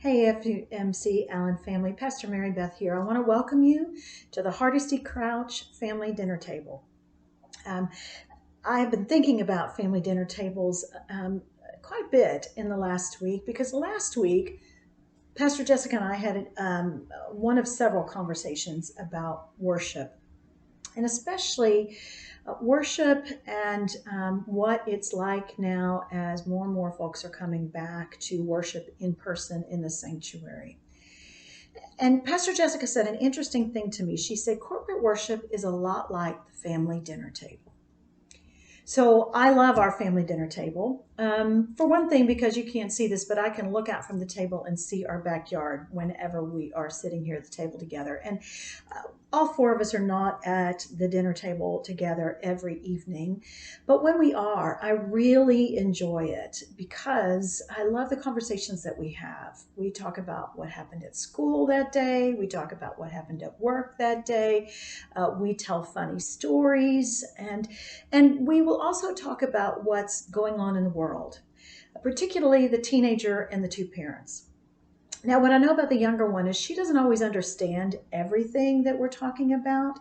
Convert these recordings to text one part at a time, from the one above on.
Hey, FMC Allen family, Pastor Mary Beth here. I want to welcome you to the Hardesty-Crouch family dinner table. Um, I've been thinking about family dinner tables quite a bit in the last week because last week, Pastor Jessica and I had one of several conversations about worship, and especially worship and what it's like now as more and more folks are coming back to worship in person in the sanctuary. And Pastor Jessica said an interesting thing to me. She said, corporate worship is a lot like the family dinner table. So I love our family dinner table. For one thing, because you can't see this, but I can look out from the table and see our backyard whenever we are sitting here at the table together. And all four of us are not at the dinner table together every evening. But when we are, I really enjoy it because I love the conversations that we have. We talk about what happened at school that day. We talk about what happened at work that day. We tell funny stories, and we will also talk about what's going on in the world, particularly the teenager and the two parents. Now, what I know about the younger one is she doesn't always understand everything that we're talking about,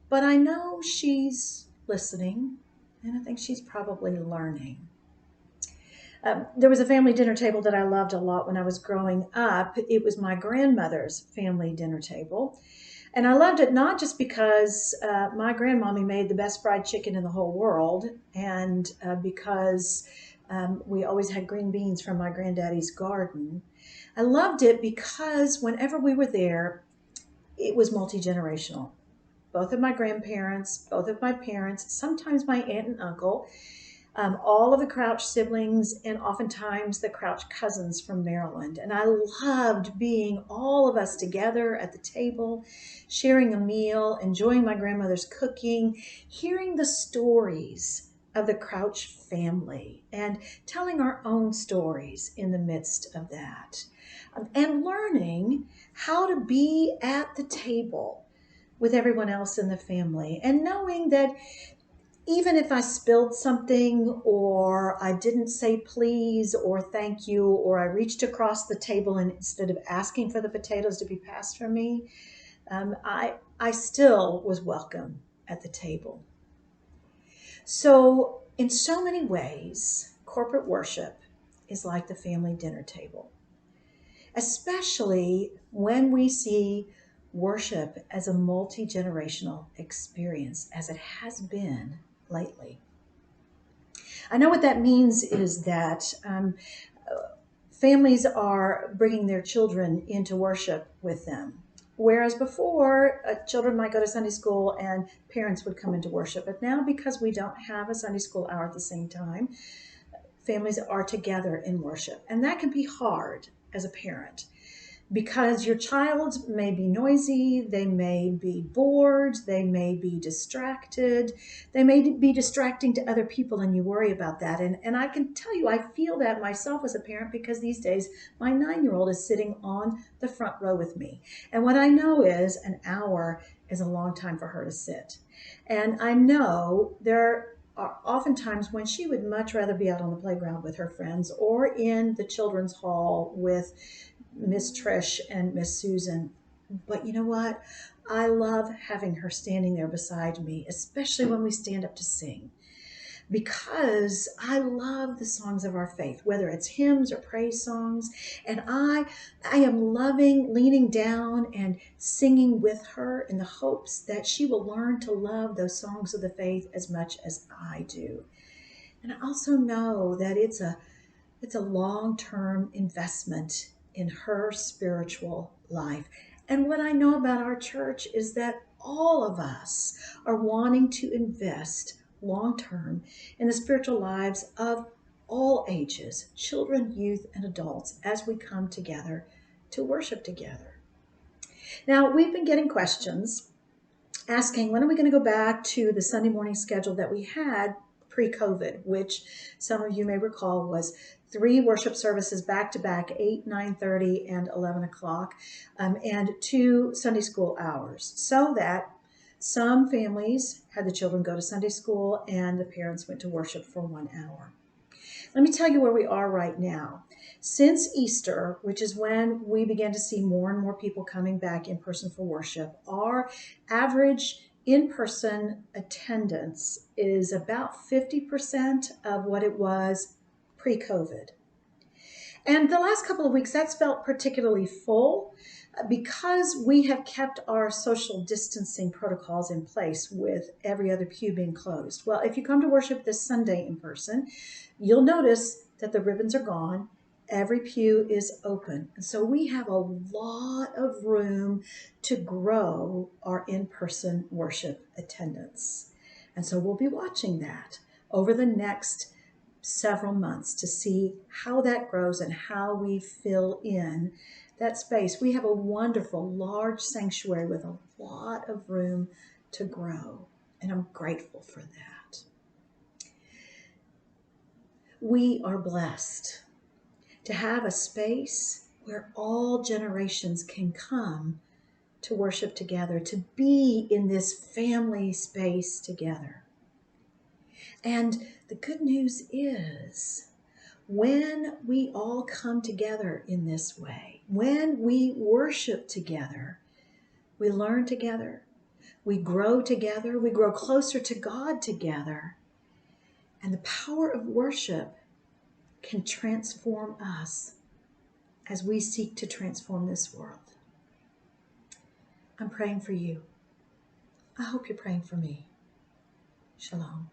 but I know she's listening, and I think she's probably learning. There was a family dinner table that I loved a lot when I was growing up. It was my grandmother's family dinner table. And I loved it not just because my grandmommy made the best fried chicken in the whole world, and because we always had green beans from my granddaddy's garden. I loved it because whenever we were there, it was multi-generational. Both of my grandparents, both of my parents, sometimes my aunt and uncle, all of the Crouch siblings, and oftentimes the Crouch cousins from Maryland. And I loved being all of us together at the table, sharing a meal, enjoying my grandmother's cooking, hearing the stories of the Crouch family, and telling our own stories in the midst of that, and learning how to be at the table with everyone else in the family, and knowing that even if I spilled something, or I didn't say please or thank you, or I reached across the table and instead of asking for the potatoes to be passed from me, I still was welcome at the table. So in so many ways, corporate worship is like the family dinner table, especially when we see worship as a multi-generational experience, as it has been lately. I know what that means is that families are bringing their children into worship with them. Whereas before, children might go to Sunday school and parents would come into worship. But now, because we don't have a Sunday school hour at the same time, families are together in worship. And that can be hard as a parent, because your child may be noisy, they may be bored, they may be distracted, they may be distracting to other people, and you worry about that. And I can tell you, I feel that myself as a parent, because these days my 9-year-old is sitting on the front row with me. And what I know is an hour is a long time for her to sit. And I know there are oftentimes when she would much rather be out on the playground with her friends, or in the children's hall with Miss Trish and Miss Susan. But you know what? I love having her standing there beside me, especially when we stand up to sing, because I love the songs of our faith, whether it's hymns or praise songs. And I am loving leaning down and singing with her in the hopes that she will learn to love those songs of the faith as much as I do. And I also know that it's a long-term investment in her spiritual life. And what I know about our church is that all of us are wanting to invest long-term in the spiritual lives of all ages, children, youth, and adults, as we come together to worship together. Now, we've been getting questions asking, when are we going to go back to the Sunday morning schedule that we had pre-COVID, which some of you may recall was 3 worship services back to back, 8, 9:30, and 11 o'clock, and 2 Sunday school hours, so that some families had the children go to Sunday school and the parents went to worship for 1 hour. Let me tell you where we are right now. Since Easter, which is when we began to see more and more people coming back in person for worship, our average in-person attendance is about 50% of what it was pre-COVID. And the last couple of weeks, that's felt particularly full because we have kept our social distancing protocols in place with every other pew being closed. Well, if you come to worship this Sunday in person, you'll notice that the ribbons are gone. Every pew is open. And so we have a lot of room to grow our in-person worship attendance. And so we'll be watching that over the next several months to see how that grows and how we fill in that space. We have a wonderful large sanctuary with a lot of room to grow, and I'm grateful for that. We are blessed to have a space where all generations can come to worship together, to be in this family space together. And the good news is, when we all come together in this way, when we worship together, we learn together, we grow together, we grow closer to God together, and the power of worship can transform us as we seek to transform this world. I'm praying for you. I hope you're praying for me. Shalom.